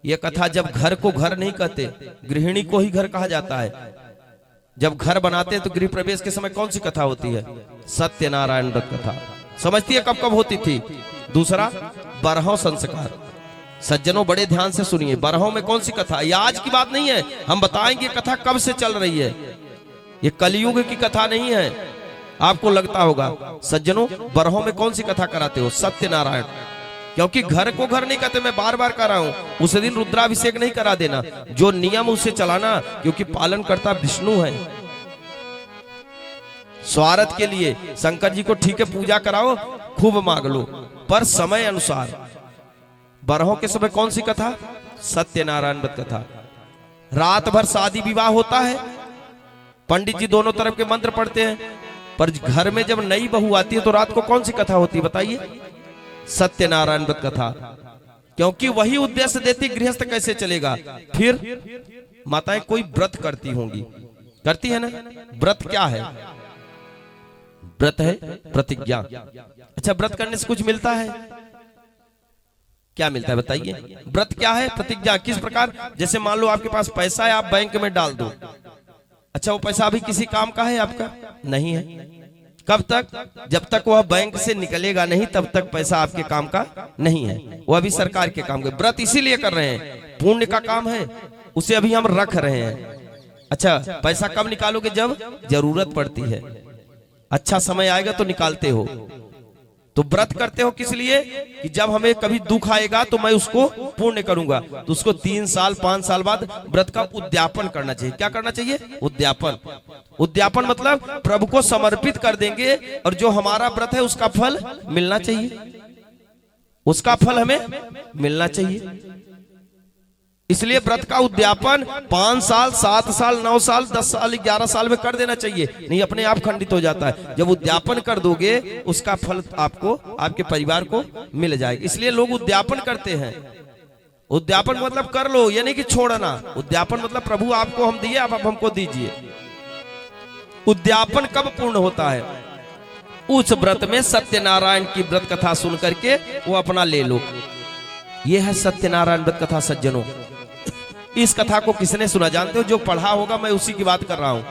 ये कथा जब घर को घर नहीं कहते, गृहिणी को ही घर कहा जाता है। जब घर बनाते हैं तो गृह प्रवेश के समय कौन सी कथा होती है? सत्यनारायण व्रत कथा। समझती है कब कब होती थी? दूसरा, बरहौ संस्कार। सज्जनों बड़े ध्यान से सुनिए, बरहौ में कौन सी कथा? ये आज की बात नहीं है, हम बताएंगे कथा कब से चल रही है। ये कलयुग की कथा नहीं है। आपको लगता होगा सज्जनों बरहौ में कौन सी कथा कराते हो? सत्यनारायण। क्योंकि घर को घर नहीं कहते, मैं बार बार कर रहा हूं। उस दिन रुद्राभिषेक नहीं करा देना, जो नियम उसे चलाना, क्योंकि पालन करता विष्णु है। स्वार्थ के लिए शंकर जी को ठीक है पूजा कराओ, खूब मांग लो, पर समय अनुसार। बरहों के समय कौन सी कथा? सत्यनारायण व्रत कथा। रात भर शादी विवाह होता है, पंडित जी दोनों तरफ के मंत्र पढ़ते हैं, पर घर में जब नई बहू आती है तो रात को कौन सी कथा होती है बताइए? सत्यनारायण व्रत कथा। क्योंकि वही उद्देश्य देती गृहस्थ कैसे चलेगा। फिर माताएं कोई व्रत करती होंगी, करती है ना? व्रत क्या है? व्रत है प्रतिज्ञा। अच्छा, व्रत करने से कुछ मिलता है? क्या मिलता है बताइए? व्रत क्या है? प्रतिज्ञा। किस प्रकार? जैसे मान लो आपके पास पैसा है, आप बैंक में डाल दो। अच्छा, वो पैसा अभी किसी काम का है आपका? नहीं है। कब तक? जब तक वह बैंक से निकलेगा नहीं तब तक पैसा आपके काम का नहीं है, वो अभी सरकार के काम का। व्रत इसीलिए कर रहे हैं, पुण्य का काम है, उसे अभी हम रख रहे हैं। अच्छा, पैसा कब निकालोगे? जब जरूरत पड़ती है, अच्छा समय आएगा तो निकालते हो। तो व्रत करते हो किस लिए? कि जब हमें कभी दुख आएगा तो मैं उसको पूर्ण करूंगा। तो उसको 3 साल 5 साल बाद व्रत का उद्यापन करना चाहिए। क्या करना चाहिए? उद्यापन। उद्यापन मतलब प्रभु को समर्पित कर देंगे, और जो हमारा व्रत है उसका फल मिलना चाहिए, उसका फल हमें मिलना चाहिए। इसलिए व्रत का उद्यापन 5 साल 7 साल 9 साल 10 साल 11 साल में कर देना चाहिए, नहीं अपने आप खंडित हो जाता है। जब उद्यापन कर दोगे उसका फल आपको, आपके परिवार को मिल जाएगा। इसलिए लोग उद्यापन करते हैं। उद्यापन मतलब कर लो, ये नहीं कि छोड़ना। उद्यापन मतलब प्रभु आपको हम दिए, आप हमको दीजिए। उद्यापन कब पूर्ण होता है? उस व्रत में सत्यनारायण की व्रत कथा सुन करके वो अपना ले लो। यह है सत्यनारायण व्रत कथा सज्जनों। इस कथा को किसने सुना जानते हो? जो पढ़ा होगा, मैं उसी की बात कर रहा हूं।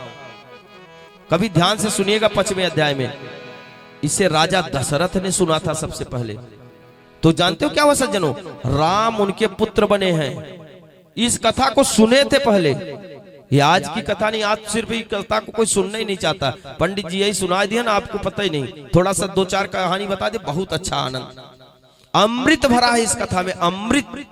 कभी ध्यान से सुनिएगा। 5वें अध्याय में इसे राजा दशरथ ने सुना था सबसे पहले। तो जानते हो क्या हुआ सज्जनों? राम उनके पुत्र बने हैं। इस कथा को सुने थे पहले। ये आज की कथा नहीं, आज सिर्फ ये कथा को कोई सुनना ही नहीं चाहता। पंडित जी यही सुना दिया ना, आपको पता ही नहीं। थोड़ा सा 2-4 कहानी बता दे, बहुत अच्छा आनंद। अमृत भरा है इस कथा में, अमृत।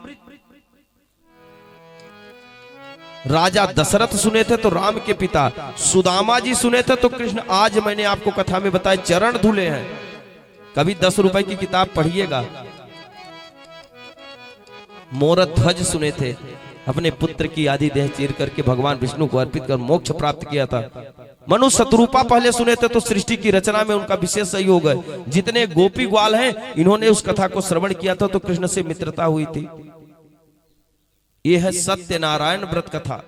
राजा दशरथ सुने थे तो राम के पिता सुदामा जी सुने थे तो कृष्ण। आज मैंने आपको कथा में बताया चरण धुले हैं। कभी 10 रुपए की किताब पढ़िएगा। मोरध्वज सुने थे, अपने पुत्र की आधी देह चीर करके भगवान विष्णु को अर्पित कर मोक्ष प्राप्त किया था। मनु शत्रुपा पहले सुने थे तो सृष्टि की रचना में उनका विशेष सहयोग है। जितने गोपी ग्वाल हैं, इन्होंने उस कथा को श्रवण किया था तो कृष्ण से मित्रता हुई थी। यह है सत्यनारायण व्रत कथा।